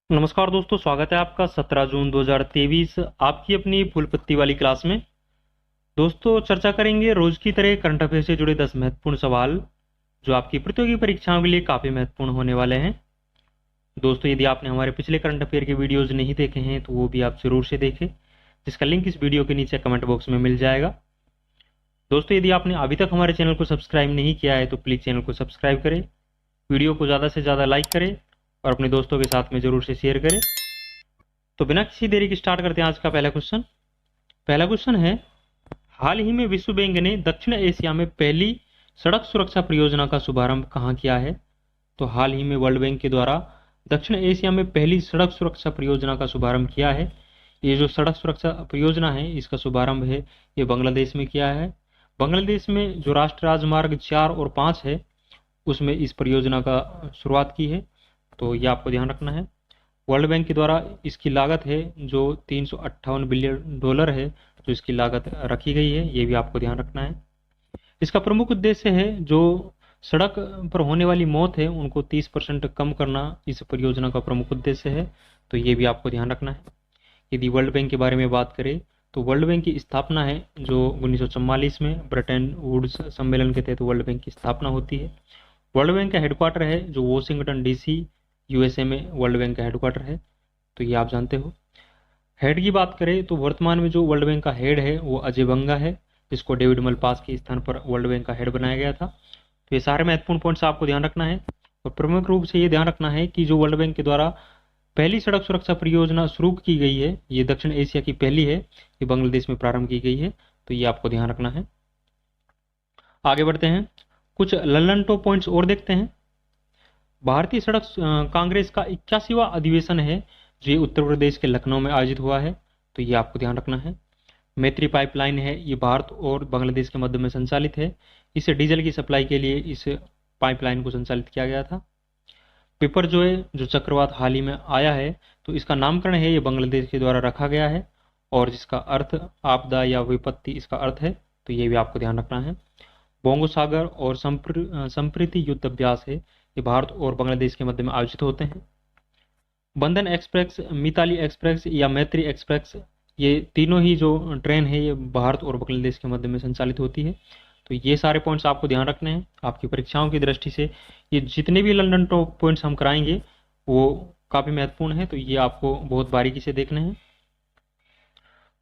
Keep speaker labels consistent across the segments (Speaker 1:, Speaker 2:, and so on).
Speaker 1: नमस्कार दोस्तों, स्वागत है आपका 17 जून 2023 आपकी अपनी फुल पत्ती वाली क्लास में। दोस्तों, चर्चा करेंगे रोज की तरह करंट अफेयर से जुड़े 10 महत्वपूर्ण सवाल जो आपकी प्रतियोगी परीक्षाओं के लिए काफ़ी महत्वपूर्ण होने वाले हैं। दोस्तों, यदि आपने हमारे पिछले करंट अफेयर के वीडियोज़ नहीं देखे हैं तो वो भी आप ज़रूर से देखें, जिसका लिंक इस वीडियो के नीचे कमेंट बॉक्स में मिल जाएगा। दोस्तों, यदि आपने अभी तक हमारे चैनल को सब्सक्राइब नहीं किया है तो प्लीज़ चैनल को सब्सक्राइब करें, वीडियो को ज़्यादा से ज़्यादा लाइक करें और अपने दोस्तों के साथ में ज़रूर से शेयर करें। तो बिना किसी देरी के स्टार्ट करते हैं आज का पहला क्वेश्चन है, हाल ही में विश्व बैंक ने दक्षिण एशिया में पहली सड़क सुरक्षा परियोजना का शुभारंभ कहाँ किया है? तो हाल ही में वर्ल्ड बैंक के द्वारा दक्षिण एशिया में पहली सड़क सुरक्षा परियोजना का शुभारंभ किया है। ये जो सड़क सुरक्षा परियोजना है इसका शुभारंभ है ये बांग्लादेश में किया है। बांग्लादेश में जो राष्ट्रीय राजमार्ग 4 और 5 है उसमें इस परियोजना का शुरुआत की है, तो ये आपको ध्यान रखना है। वर्ल्ड बैंक के द्वारा इसकी लागत है जो $358 बिलियन है, जो इसकी लागत रखी गई है, ये भी आपको ध्यान रखना है। इसका प्रमुख उद्देश्य है जो सड़क पर होने वाली मौत है उनको 30% कम करना इस परियोजना का प्रमुख उद्देश्य है, तो ये भी आपको ध्यान रखना है। यदि वर्ल्ड बैंक के बारे में बात करें तो वर्ल्ड बैंक की स्थापना है जो 1944 में ब्रिटेन वुड्स सम्मेलन के तहत वर्ल्ड बैंक की स्थापना होती है। वर्ल्ड बैंक का हेडक्वार्टर है जो वॉशिंगटन DC USA में वर्ल्ड बैंक का हेडक्वार्टर है, तो ये आप जानते हो। हेड की बात करें तो वर्तमान में जो वर्ल्ड बैंक का हेड है वो अजय बंगा है, जिसको डेविड मलपास के स्थान पर वर्ल्ड बैंक का हेड बनाया गया था। तो ये सारे महत्वपूर्ण पॉइंट्स आपको ध्यान रखना है और प्रमुख रूप से ये ध्यान रखना है कि जो वर्ल्ड बैंक के द्वारा पहली सड़क सुरक्षा परियोजना शुरू की गई है ये दक्षिण एशिया की पहली है, ये बांग्लादेश में प्रारंभ की गई है, तो ये आपको ध्यान रखना है। आगे बढ़ते हैं, कुछ लल्लन टॉप पॉइंट्स और देखते हैं। भारतीय सड़क कांग्रेस का 81वां अधिवेशन है जो ये उत्तर प्रदेश के लखनऊ में आयोजित हुआ है, तो ये आपको ध्यान रखना है। मैत्री पाइपलाइन है ये भारत और बांग्लादेश के मध्य में संचालित है, इसे डीजल की सप्लाई के लिए इस पाइपलाइन को संचालित किया गया था। पेपर जो है जो चक्रवात हाल ही में आया है तो इसका नामकरण है ये बांग्लादेश के द्वारा रखा गया है और जिसका अर्थ आपदा या विपत्ति इसका अर्थ है, तो ये भी आपको ध्यान रखना है। बोंगो सागर और संप्रीति युद्ध अभ्यास है ये भारत और बांग्लादेश के मध्य में आयोजित होते हैं। बंधन एक्सप्रेस, मिताली एक्सप्रेस या मैत्री एक्सप्रेस, ये तीनों ही जो ट्रेन है ये भारत और बांग्लादेश के मध्य में संचालित होती है, तो ये सारे पॉइंट्स आपको ध्यान रखने हैं। आपकी परीक्षाओं की दृष्टि से ये जितने भी लंदन टॉप पॉइंट्स हम कराएंगे वो काफ़ी महत्वपूर्ण है, तो ये आपको बहुत बारीकी से देखने हैं।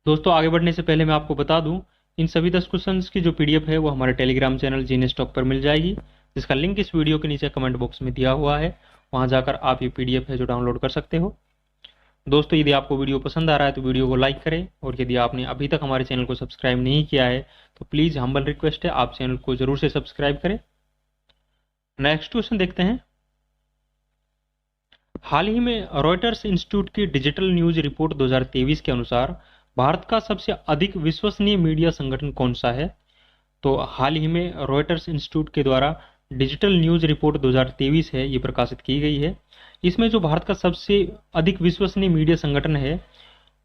Speaker 1: दोस्तों, आगे बढ़ने से पहले मैं आपको बता दूं इन सभी 10 क्वेश्चंस की जो PDF है वो हमारे टेलीग्राम चैनल जीनेस टॉक पर मिल जाएगी, जिसका लिंक इस वीडियो के नीचे कमेंट बॉक्स में दिया हुआ है, वहां जाकर आप ये PDF है जो डाउनलोड कर सकते हो। दोस्तों, यदि आपको वीडियो पसंद आ रहा है तो वीडियो को लाइक करें और यदि आपने अभी तक हमारे चैनल को सब्सक्राइब नहीं किया है तो प्लीज़ हम्बल रिक्वेस्ट है आप चैनल को जरूर से सब्सक्राइब करें। नेक्स्ट क्वेश्चन देखते हैं। हाल ही में रॉयटर्स इंस्टीट्यूट की डिजिटल न्यूज रिपोर्ट 2023 के अनुसार भारत का सबसे अधिक विश्वसनीय मीडिया संगठन कौन सा है? तो हाल ही में रॉयटर्स इंस्टीट्यूट के द्वारा डिजिटल न्यूज रिपोर्ट 2023 है ये प्रकाशित की गई है। इसमें जो भारत का सबसे अधिक विश्वसनीय मीडिया संगठन है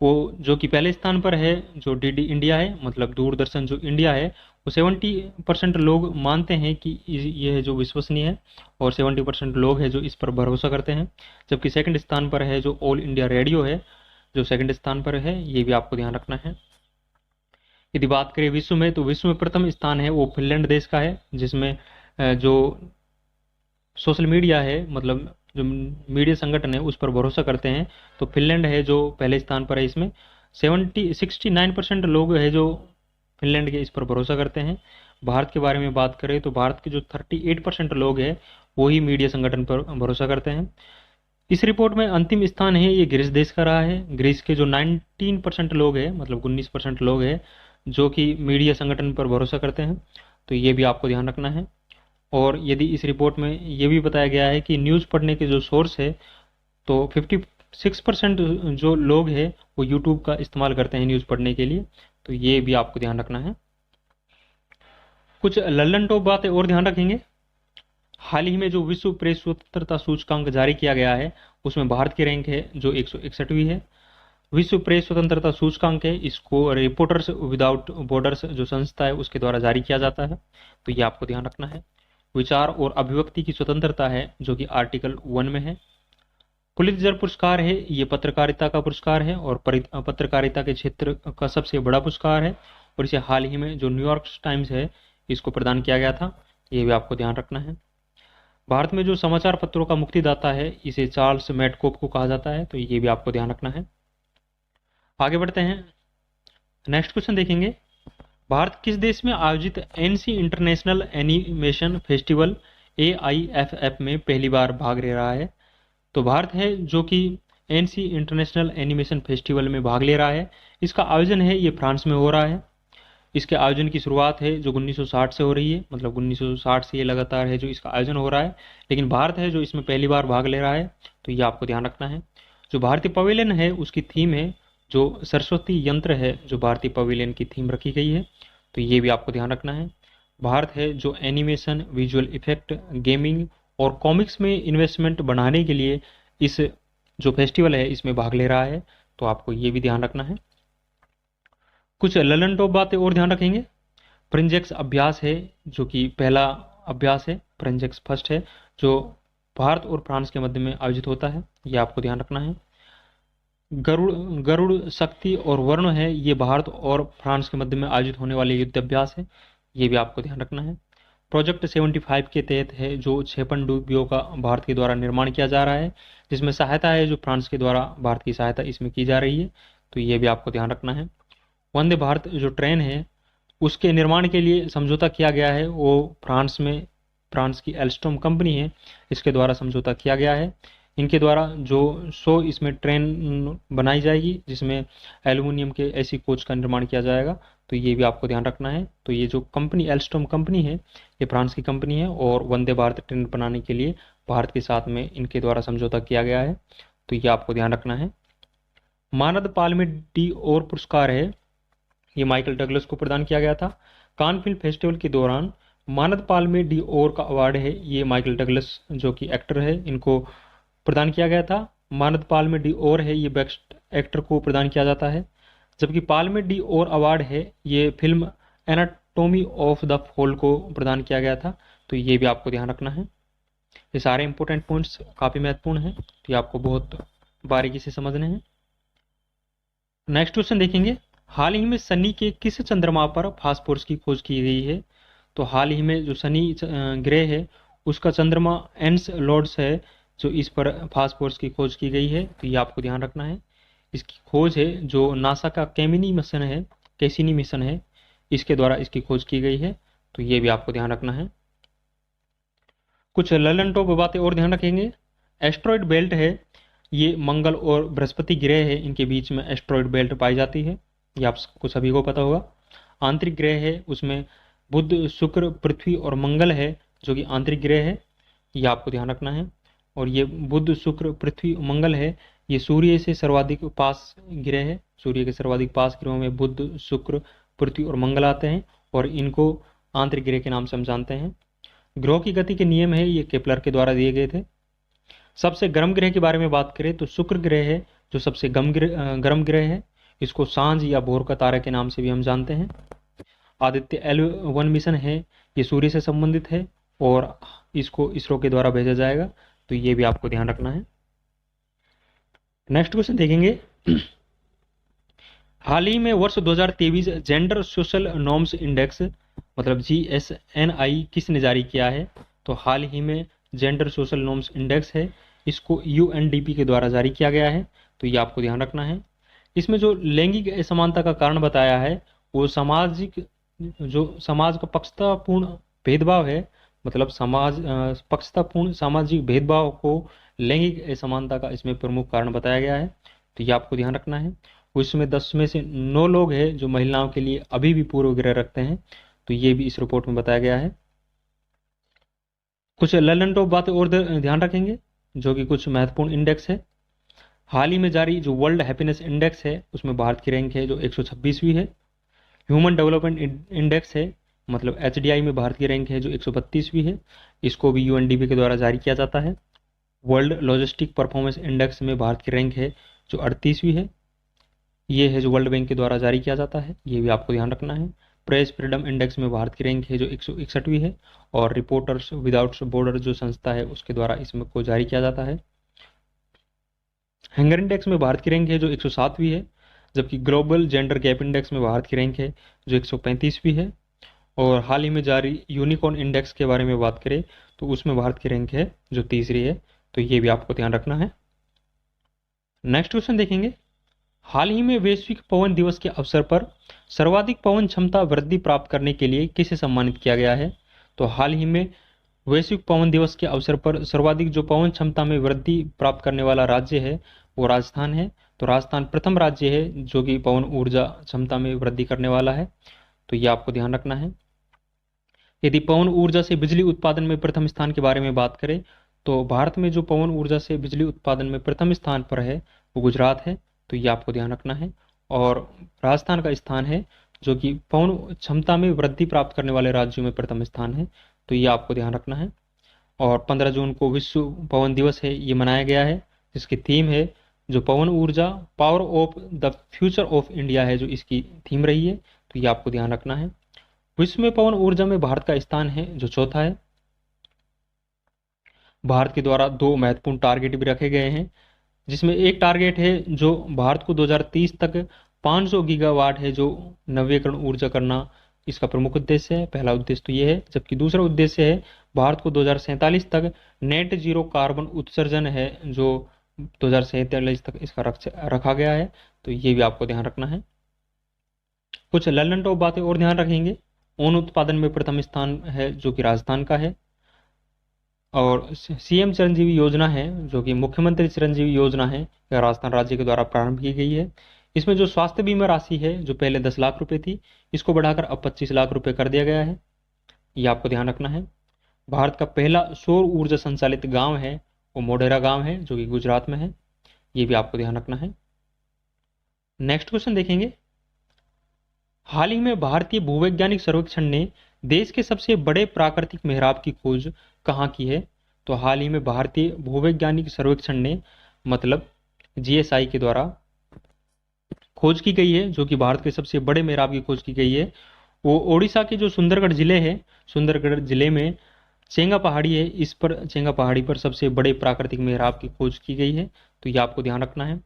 Speaker 1: वो जो कि पहले स्थान पर है जो DD इंडिया है, मतलब दूरदर्शन जो इंडिया है, वो 70% लोग मानते हैं कि ये है जो विश्वसनीय है और 70% लोग हैं जो इस पर भरोसा करते हैं। जबकि सेकंड स्थान पर है जो ऑल इंडिया रेडियो है जो सेकंड स्थान पर है, ये भी आपको ध्यान रखना है। यदि बात करें विश्व में तो विश्व में प्रथम स्थान है वो फिनलैंड देश का है, जिसमें जो सोशल मीडिया है मतलब जो मीडिया संगठन है उस पर भरोसा करते हैं, तो फिनलैंड है जो पहले स्थान पर है। इसमें 69% लोग है जो फिनलैंड के इस पर भरोसा करते हैं। भारत के बारे में बात करें तो भारत के जो 38% लोग हैं वो ही मीडिया संगठन पर भरोसा करते हैं। इस रिपोर्ट में अंतिम स्थान है ये ग्रीस देश का रहा है। ग्रीस के जो 19% लोग हैं मतलब 19% लोग हैं जो कि मीडिया संगठन पर भरोसा करते हैं, तो ये भी आपको ध्यान रखना है। और यदि इस रिपोर्ट में ये भी बताया गया है कि न्यूज़ पढ़ने के जो सोर्स है तो 56% जो लोग हैं वो यूट्यूब का इस्तेमाल करते हैं न्यूज़ पढ़ने के लिए, तो ये भी आपको ध्यान रखना है। कुछ लल्लन टॉप बातें और ध्यान रखेंगे। हाल ही में जो विश्व प्रेस स्वतंत्रता सूचकांक जारी किया गया है उसमें भारत की रैंक है जो 161वीं है। विश्व प्रेस स्वतंत्रता सूचकांक है इसको रिपोर्टर्स विदाउट बॉर्डर्स जो संस्था है उसके द्वारा जारी किया जाता है, तो ये आपको ध्यान रखना है। विचार और अभिव्यक्ति की स्वतंत्रता है जो कि आर्टिकल 1 में है। पुलित्जर पुरस्कार है, ये पत्रकारिता का पुरस्कार है और पत्रकारिता के क्षेत्र का सबसे बड़ा पुरस्कार है, और इसे हाल ही में जो न्यूयॉर्क टाइम्स है इसको प्रदान किया गया था, ये भी आपको ध्यान रखना है। भारत में जो समाचार पत्रों का मुक्तिदाता है इसे चार्ल्स मैडकोप को कहा जाता है, तो ये भी आपको ध्यान रखना है। आगे बढ़ते हैं, नेक्स्ट क्वेश्चन देखेंगे। भारत किस देश में आयोजित NC international animation festival AIFF में पहली बार भाग ले रहा है? तो भारत है जो कि एनसी इंटरनेशनल एनिमेशन फेस्टिवल में भाग ले रहा है। इसका आयोजन है ये फ्रांस में हो रहा है। इसके आयोजन की शुरुआत है जो 1960 से हो रही है, मतलब 1960 से ये लगातार है जो इसका आयोजन हो रहा है, लेकिन भारत है जो इसमें पहली बार भाग ले रहा है, तो ये आपको ध्यान रखना है। जो भारतीय पवेलियन है उसकी थीम है जो सरस्वती यंत्र है, जो भारतीय पवेलियन की थीम रखी गई है, तो ये भी आपको ध्यान रखना है। भारत है जो एनिमेशन, विजुअल इफेक्ट, गेमिंग और कॉमिक्स में इन्वेस्टमेंट बढ़ाने के लिए इस जो फेस्टिवल है इसमें भाग ले रहा है, तो आपको ये भी ध्यान रखना है। कुछ ललन टॉप बातें और ध्यान रखेंगे। फ्रेंजेक्स अभ्यास है जो कि पहला अभ्यास है, फ्रेंजेक्स फर्स्ट है, जो भारत और फ्रांस के मध्य में आयोजित होता है, ये आपको ध्यान रखना है। गरुड़ गरुड़ शक्ति और वर्ण है, ये भारत और फ्रांस के मध्य में आयोजित होने वाले युद्ध अभ्यास है, ये भी आपको ध्यान रखना है। प्रोजेक्ट 75 के तहत है जो 6 पनडुब्बियों का भारत के द्वारा निर्माण किया जा रहा है, जिसमें सहायता है जो फ्रांस के द्वारा भारत की सहायता इसमें की जा रही है, तो ये भी आपको ध्यान रखना है। वंदे भारत जो ट्रेन है उसके निर्माण के लिए समझौता किया गया है, वो फ्रांस की एल्स्टॉम कंपनी है, इसके द्वारा समझौता किया गया है। इनके द्वारा जो 100 इसमें ट्रेन बनाई जाएगी जिसमें एल्युमिनियम के ऐसी कोच का निर्माण किया जाएगा, तो ये भी आपको ध्यान रखना है। तो ये जो कंपनी एल्स्टॉम कंपनी है ये फ्रांस की कंपनी है और वंदे भारत ट्रेन बनाने के लिए भारत के साथ में इनके द्वारा समझौता किया गया है, तो ये आपको ध्यान रखना है। मानद पाल्मे डी ओर पुरस्कार है, ये माइकल डगलस को प्रदान किया गया था। कान फिल्म फेस्टिवल के दौरान मानद पाल्मे डी ओर का अवार्ड है ये माइकल डगलस जो कि एक्टर है इनको प्रदान किया गया था। मानद पाल्मे डी ओर है ये बेस्ट एक्टर को प्रदान किया जाता है, जबकि पाल्मे डी ओर अवार्ड है ये film anatomy of the fall को प्रदान किया गया था, तो ये भी आपको ध्यान रखना है। ये सारे इंपॉर्टेंट पॉइंट्स काफ़ी महत्वपूर्ण हैं, तो ये आपको बहुत बारीकी से समझने हैं। नेक्स्ट क्वेश्चन देखेंगे। हाल ही में शनि के किस चंद्रमा पर फास्फोरस की खोज की गई है? तो हाल ही में जो शनि ग्रह है उसका चंद्रमा एन्सेलैडस है जो इस पर फास्फोरस की खोज की गई है, तो ये आपको ध्यान रखना है। इसकी खोज है जो नासा का कैसिनी मिशन है इसके द्वारा इसकी खोज की गई है, तो ये भी आपको ध्यान रखना है। कुछ ललन टॉप बातें और ध्यान रखेंगे। एस्ट्रॉयड बेल्ट है, ये मंगल और बृहस्पति ग्रह है इनके बीच में एस्ट्रॉयड बेल्ट पाई जाती है, ये आपको सभी को पता होगा। आंतरिक ग्रह है उसमें बुध, शुक्र, पृथ्वी और मंगल है जो कि आंतरिक ग्रह है, ये आपको ध्यान रखना है। और ये बुध, शुक्र, पृथ्वी, मंगल है ये सूर्य से सर्वाधिक पास ग्रह है, सूर्य के सर्वाधिक पास ग्रहों में बुध, शुक्र, पृथ्वी और मंगल आते हैं और इनको आंतरिक ग्रह के नाम से हम जानते हैं। ग्रहों की गति के नियम है ये केपलर के द्वारा दिए गए थे। सबसे गर्म ग्रह के बारे में बात करें तो शुक्र ग्रह है जो सबसे गर्म ग्रह है, इसको सांझ या भोर का तारा के नाम से भी हम जानते हैं। आदित्य L1 मिशन है ये सूर्य से संबंधित है और इसको इसरो के द्वारा भेजा जाएगा, तो ये भी आपको ध्यान रखना है। नेक्स्ट क्वेश्चन देखेंगे। हाल ही में वर्ष 2023 जेंडर सोशल नॉर्म्स इंडेक्स मतलब GSNI किसने जारी किया है? तो हाल ही में जेंडर सोशल नॉर्म्स इंडेक्स है इसको UNDP के द्वारा जारी किया गया है, तो ये आपको ध्यान रखना है। इसमें जो लैंगिक असमानता का कारण बताया है वो समाज का पक्षतापूर्ण भेदभाव है, मतलब पक्षतापूर्ण सामाजिक भेदभाव को लैंगिक असमानता का इसमें प्रमुख कारण बताया गया है, तो ये आपको ध्यान रखना है। उसमें 10 में से 9 लोग हैं जो महिलाओं के लिए अभी भी पूर्व ग्रह रखते हैं, तो ये भी इस रिपोर्ट में बताया गया है। कुछ ललन टॉप बातें और ध्यान रखेंगे जो कि कुछ महत्वपूर्ण इंडेक्स है। हाल ही में जारी जो वर्ल्ड हैप्पीनेस इंडेक्स है उसमें भारत की रैंक है जो 126वीं है। ह्यूमन डेवलपमेंट इंडेक्स है मतलब HDI में भारत की रैंक है जो 132वीं है, इसको भी UNDP के द्वारा जारी किया जाता है। वर्ल्ड लॉजिस्टिक परफॉर्मेंस इंडेक्स में भारत की रैंक है जो 38वीं है, ये है जो वर्ल्ड बैंक के द्वारा जारी किया जाता है, ये भी आपको ध्यान रखना है। प्रेस फ्रीडम इंडेक्स में भारत की रैंक है जो 161वीं है और रिपोर्टर्स विदाउट बॉर्डर जो संस्था है उसके द्वारा इसमें को जारी किया जाता है। हंगर इंडेक्स में भारत की रैंक है जो 107वीं है, जबकि ग्लोबल जेंडर गैप इंडेक्स में भारत की रैंक है जो 135वीं है। और हाल ही में जारी यूनिकॉर्न इंडेक्स के बारे में बात करें तो उसमें भारत की रैंक है जो तीसरी है, तो ये भी आपको ध्यान रखना है। नेक्स्ट क्वेश्चन देखेंगे, हाल ही में वैश्विक पवन दिवस के अवसर पर सर्वाधिक पवन क्षमता वृद्धि प्राप्त करने के लिए किसे सम्मानित किया गया है? तो हाल ही में वैश्विक पवन दिवस के अवसर पर सर्वाधिक जो पवन क्षमता में वृद्धि प्राप्त करने वाला राज्य है वो राजस्थान है। तो राजस्थान प्रथम राज्य है जो कि पवन ऊर्जा क्षमता में वृद्धि करने वाला है, तो ये आपको ध्यान रखना है। यदि पवन ऊर्जा से बिजली उत्पादन में प्रथम स्थान के बारे में बात करें तो भारत में जो पवन ऊर्जा से बिजली उत्पादन में प्रथम स्थान पर है वो गुजरात है, तो ये आपको ध्यान रखना है। और राजस्थान का स्थान है जो कि पवन क्षमता में वृद्धि प्राप्त करने वाले राज्यों में प्रथम स्थान है, तो ये आपको ध्यान रखना है। और 15 जून को विश्व पवन दिवस है ये मनाया गया है, जिसकी थीम है जो पवन ऊर्जा power of the future of India है जो इसकी थीम रही है, तो ये आपको ध्यान रखना है। विश्व में पवन ऊर्जा में भारत का स्थान है जो चौथा है। भारत के द्वारा दो महत्वपूर्ण टारगेट भी रखे गए हैं, जिसमें एक टारगेट है जो भारत को 2030 तक 500 गीगावाट है जो नवीकरण ऊर्जा करना, इसका प्रमुख उद्देश्य है। पहला उद्देश्य तो ये है, जबकि दूसरा उद्देश्य है भारत को 2047 तक नेट जीरो कार्बन उत्सर्जन है जो 2047 तक इसका रखा गया है, तो ये भी आपको ध्यान रखना है। कुछ ललन टॉप बातें और ध्यान रखेंगे, ऊन उत्पादन में प्रथम स्थान है जो कि राजस्थान का है। और सीएम चिरंजीवी योजना है जो कि मुख्यमंत्री चिरंजीवी योजना है, यह राजस्थान राज्य के द्वारा प्रारंभ की गई है। इसमें जो स्वास्थ्य बीमा राशि है जो पहले 10 लाख रुपए थी, इसको बढ़ाकर अब 25 लाख रुपए कर दिया गया है, ये आपको ध्यान रखना है। भारत का पहला सौर ऊर्जा संचालित गांव है वो मोढेरा गांव है जो कि गुजरात में है, ये भी आपको ध्यान रखना है। नेक्स्ट क्वेश्चन देखेंगे, हाल ही में भारतीय भूवैज्ञानिक सर्वेक्षण ने देश के सबसे बड़े प्राकृतिक मेहराब की खोज कहाँ की है? तो हाल ही में भारतीय भूवैज्ञानिक सर्वेक्षण ने मतलब जीएसआई के द्वारा खोज की गई है जो कि भारत के सबसे बड़े मेहराब की खोज की गई है। वो ओडिशा के जो सुंदरगढ़ जिले है, सुंदरगढ़ जिले में चेंगा पहाड़ी है, इस पर चेंगा पहाड़ी पर सबसे बड़े प्राकृतिक मेहराब की खोज की गई है, तो ये आपको ध्यान रखना है।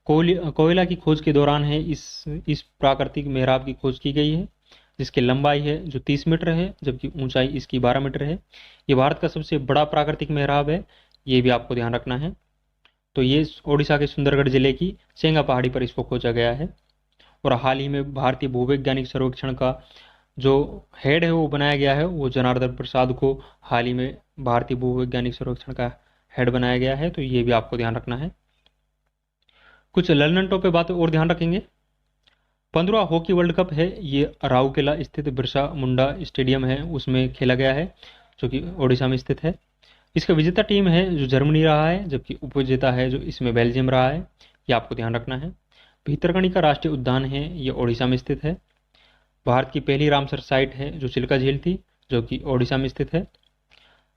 Speaker 1: कोयला की खोज के दौरान है इस प्राकृतिक मेहराब की खोज की गई है, जिसकी लंबाई है जो 30 मीटर है जबकि ऊंचाई इसकी 12 मीटर है। ये भारत का सबसे बड़ा प्राकृतिक मेहराब है, ये भी आपको ध्यान रखना है। तो ये ओडिशा के सुंदरगढ़ जिले की चेंगा पहाड़ी पर इसको खोजा गया है। और हाल ही में भारतीय भूवैज्ञानिक सर्वेक्षण का जो हेड है वो बनाया गया है, वो जनार्दन प्रसाद को हाल ही में भारतीय भूवैज्ञानिक सर्वेक्षण का हेड बनाया गया है, तो ये भी आपको ध्यान रखना है। कुछ ललन टॉप पे बातें और ध्यान रखेंगे, 15वां हॉकी वर्ल्ड कप है ये राउरकेला स्थित बिरसा मुंडा स्टेडियम है उसमें खेला गया है जो कि ओडिशा में स्थित है। इसका विजेता टीम है जो जर्मनी रहा है, जबकि उपविजेता है जो इसमें बेल्जियम रहा है, ये आपको ध्यान रखना है। भीतरकनिका राष्ट्रीय उद्यान है ये ओडिशा में स्थित है। भारत की पहली रामसर साइट है जो चिल्का झील थी जो कि ओडिशा में स्थित है।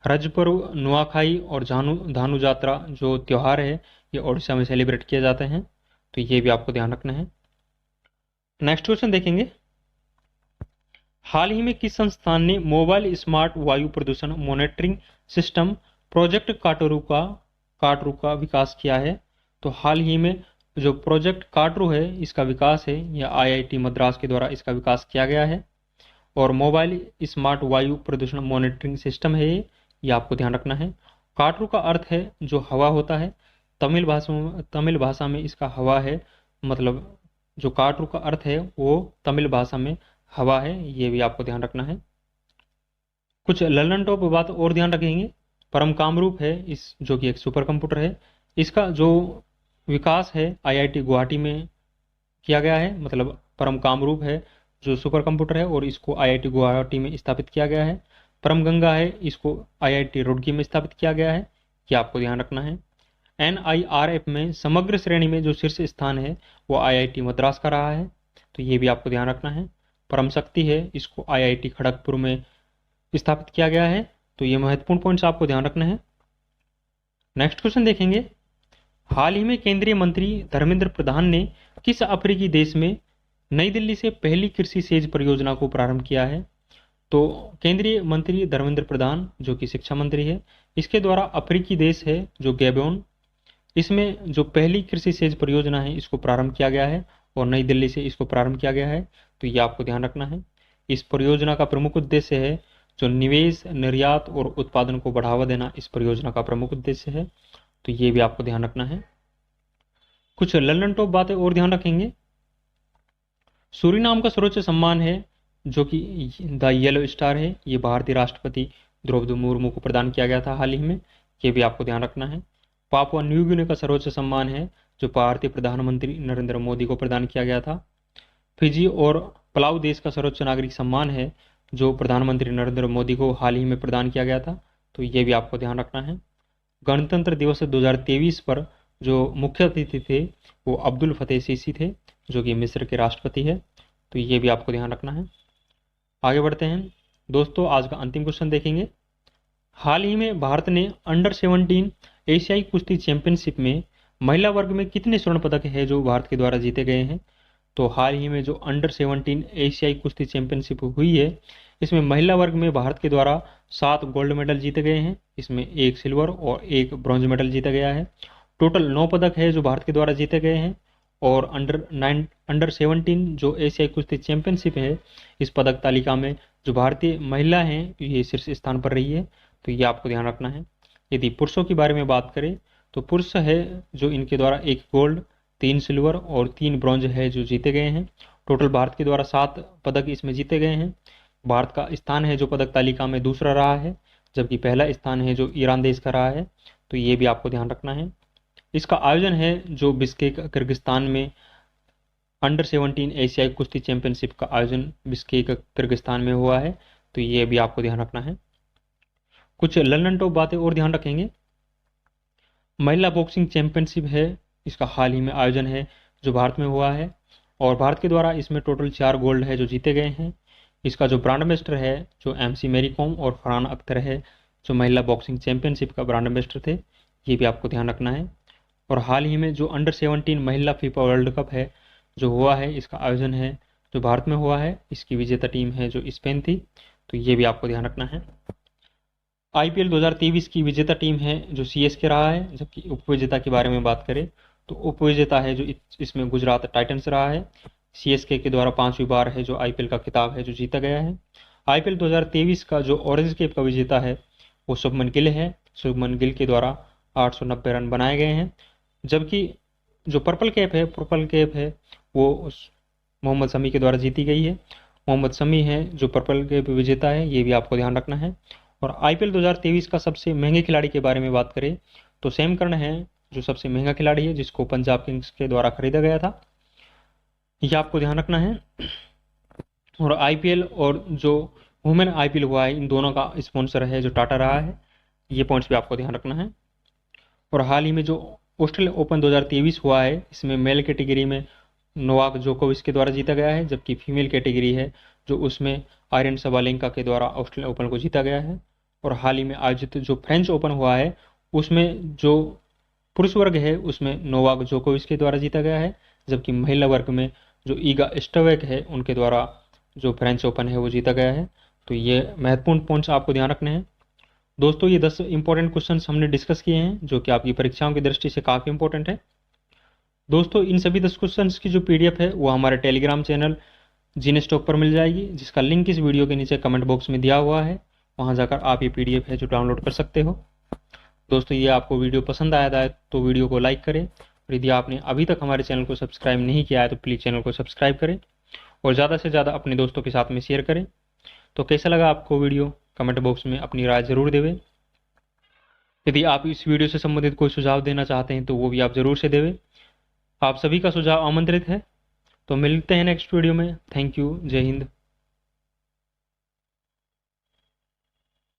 Speaker 1: रज पर्व, नुआखाई और धानु यात्रा जो त्यौहार है ये ओडिशा में सेलिब्रेट किए जाते हैं, तो ये भी आपको ध्यान रखना है। नेक्स्ट क्वेश्चन देखेंगे, हाल ही में किस संस्थान ने मोबाइल स्मार्ट वायु प्रदूषण मॉनिटरिंग सिस्टम प्रोजेक्ट काटरू का विकास किया है? तो हाल ही में जो प्रोजेक्ट काटरू है इसका विकास है यह आईआईटी मद्रास के द्वारा इसका विकास किया गया है। और मोबाइल स्मार्ट वायु प्रदूषण मॉनिटरिंग सिस्टम है ये आपको ध्यान रखना है। काटरू का अर्थ है जो हवा होता है, तमिल भाषा में इसका हवा है, मतलब जो काटरू का अर्थ है वो तमिल भाषा में हवा है, ये भी आपको ध्यान रखना है। कुछ ललन टॉप बात और ध्यान रखेंगे, परम कामरूप है इस जो कि एक सुपर कंप्यूटर है, इसका जो विकास है आईआईटी गुवाहाटी में किया गया है, मतलब परम कामरूप है जो सुपर कंप्यूटर है और इसको आईआईटी गुवाहाटी में स्थापित किया गया है। परम गंगा है इसको आईआईटी रुड़की में स्थापित किया गया है, ये आपको ध्यान रखना है। NIRF में समग्र श्रेणी में जो शीर्ष स्थान है वो आईआईटी मद्रास का रहा है, तो ये भी आपको ध्यान रखना है। परम शक्ति है इसको आईआईटी खड़गपुर में स्थापित किया गया है, तो ये महत्वपूर्ण पॉइंट्स आपको ध्यान रखना है। नेक्स्ट क्वेश्चन देखेंगे, हाल ही में केंद्रीय मंत्री धर्मेंद्र प्रधान ने किस अफ्रीकी देश में नई दिल्ली से पहली कृषि सेच परियोजना को प्रारंभ किया है? तो केंद्रीय मंत्री धर्मेंद्र प्रधान जो कि शिक्षा मंत्री है, इसके द्वारा अफ्रीकी देश है जो गैबोन, इसमें जो पहली कृषि सेच परियोजना है इसको प्रारंभ किया गया है और नई दिल्ली से इसको प्रारंभ किया गया है, तो ये आपको ध्यान रखना है। इस परियोजना का प्रमुख उद्देश्य है जो निवेश, निर्यात और उत्पादन को बढ़ावा देना इस परियोजना का प्रमुख उद्देश्य है, तो ये भी आपको ध्यान रखना है। कुछ लल्लन टॉप बातें और ध्यान रखेंगे। सूरीनाम का सर्वोच्च सम्मान है जो कि द येलो स्टार है, ये भारतीय राष्ट्रपति द्रौपदी मुर्मू को प्रदान किया गया था हाल ही में, ये भी आपको ध्यान रखना है। पापुआ न्यू गिनी का सर्वोच्च सम्मान है जो भारतीय प्रधानमंत्री नरेंद्र मोदी को प्रदान किया गया था। फिजी और पलाऊ देश का सर्वोच्च नागरिक सम्मान है जो प्रधानमंत्री नरेंद्र मोदी को हाल ही में प्रदान किया गया था, तो ये भी आपको ध्यान रखना है। गणतंत्र दिवस 2023 पर जो मुख्य अतिथि थे वो अब्दुल फतेह सीसी थे जो कि मिस्र के राष्ट्रपति है, तो ये भी आपको ध्यान रखना है। आगे बढ़ते हैं दोस्तों, आज का अंतिम क्वेश्चन देखेंगे। हाल ही में भारत ने अंडर 17 एशियाई कुश्ती चैंपियनशिप में महिला वर्ग में कितने स्वर्ण पदक है जो भारत के द्वारा जीते गए हैं? तो हाल ही में जो अंडर 17 एशियाई कुश्ती चैंपियनशिप हुई है इसमें महिला वर्ग में भारत के द्वारा 7 गोल्ड मेडल जीते गए हैं, इसमें 1 सिल्वर और 1 ब्रॉन्ज मेडल जीता गया है। टोटल 9 पदक है जो भारत के द्वारा जीते गए हैं और अंडर 17 जो एशियाई कुश्ती चैंपियनशिप है इस पदक तालिका में जो भारतीय महिला हैं ये शीर्ष स्थान पर रही है, तो ये आपको ध्यान रखना है। यदि पुरुषों के बारे में बात करें तो पुरुष है जो इनके द्वारा 1 गोल्ड, 3 सिल्वर और 3 ब्रॉन्ज है जो जीते गए हैं। टोटल भारत के द्वारा 7 पदक इसमें जीते गए हैं। भारत का स्थान है जो पदक तालिका में दूसरा रहा है, जबकि पहला स्थान है जो ईरान देश का रहा है, तो ये भी आपको ध्यान रखना है। इसका आयोजन है जो बिश्केक किर्गिस्तान में अंडर 17 एशियाई कुश्ती चैंपियनशिप का आयोजन बिश्केक किर्गिस्तान में हुआ है, तो ये भी आपको ध्यान रखना है। कुछ लल्लन टॉप बातें और ध्यान रखेंगे। महिला बॉक्सिंग चैंपियनशिप है, इसका हाल ही में आयोजन है जो भारत में हुआ है और भारत के द्वारा इसमें टोटल 4 गोल्ड है जो जीते गए हैं। इसका जो ब्रांड एम्बेसडर है जो MC मैरी कॉम और फरहान अख्तर है जो महिला बॉक्सिंग चैंपियनशिप का ब्रांड एम्बेसडर थे, ये भी आपको ध्यान रखना है। और हाल ही में जो अंडर 17 महिला फीफा वर्ल्ड कप है जो हुआ है इसका आयोजन है जो भारत में हुआ है, इसकी विजेता टीम है जो स्पेन थी, तो ये भी आपको ध्यान रखना है। IPL 2023 की विजेता टीम है जो CSK रहा है, जबकि उपविजेता के बारे में बात करें तो उपविजेता है जो इसमें गुजरात टाइटंस रहा है। CSK के द्वारा 5वीं बार है जो IPL का खिताब है जो जीता गया है। IPL 2023 का जो ऑरेंज कैप का विजेता है वो शुभमन गिल है, शुभमन गिल के द्वारा 890 रन बनाए गए हैं, जबकि जो पर्पल कैप है वो मोहम्मद शमी के द्वारा जीती गई है। मोहम्मद शमी है जो पर्पल कैप विजेता है, ये भी आपको ध्यान रखना है। और IPL 2023 का सबसे महंगे खिलाड़ी के बारे में बात करें तो सैम करन है जो सबसे महंगा खिलाड़ी है जिसको पंजाब किंग्स के द्वारा खरीदा गया था, ये आपको ध्यान रखना है। और IPL और जो वुमेन IPL हुआ है इन दोनों का स्पॉन्सर है जो टाटा रहा है, ये पॉइंट्स भी आपको ध्यान रखना है। और हाल ही में जो ऑस्ट्रेलिया ओपन 2023 हुआ है इसमें मेल कैटेगरी में नोवाक जोकोविच के द्वारा जीता गया है, जबकि फीमेल कैटेगरी है जो उसमें आयरन सबालेंका के द्वारा ऑस्ट्रेलिया ओपन को जीता गया है। और हाल ही में आयोजित जो फ्रेंच ओपन हुआ है उसमें जो पुरुष वर्ग है उसमें नोवाक जोकोविच के द्वारा जीता गया है, जबकि महिला वर्ग में जो ईगा स्वीटेक है उनके द्वारा जो फ्रेंच ओपन है वो जीता गया है, तो ये महत्वपूर्ण पॉइंट्स आपको ध्यान रखने हैं। दोस्तों ये 10 इंपॉर्टेंट क्वेश्चन हमने डिस्कस किए हैं जो कि आपकी परीक्षाओं की दृष्टि से काफ़ी इंपॉर्टेंट है। दोस्तों इन सभी 10 क्वेश्चन की जो PDF है वो हमारे टेलीग्राम चैनल जीनेस टॉक पर मिल जाएगी, जिसका लिंक इस वीडियो के नीचे कमेंट बॉक्स में दिया हुआ है, वहां जाकर आप ये PDF है जो डाउनलोड कर सकते हो। दोस्तों ये आपको वीडियो पसंद आया था तो वीडियो को लाइक करें, और यदि आपने अभी तक हमारे चैनल को सब्सक्राइब नहीं किया है तो प्लीज़ चैनल को सब्सक्राइब करें और ज़्यादा से ज़्यादा अपने दोस्तों के साथ में शेयर करें। तो कैसा लगा आपको वीडियो कमेंट बॉक्स में अपनी राय ज़रूर देवें। यदि आप इस वीडियो से संबंधित कोई सुझाव देना चाहते हैं तो वो भी आप ज़रूर से देवें। आप सभी का सुझाव आमंत्रित है। तो मिलते हैं नेक्स्ट वीडियो में। Thank you. जय हिंद।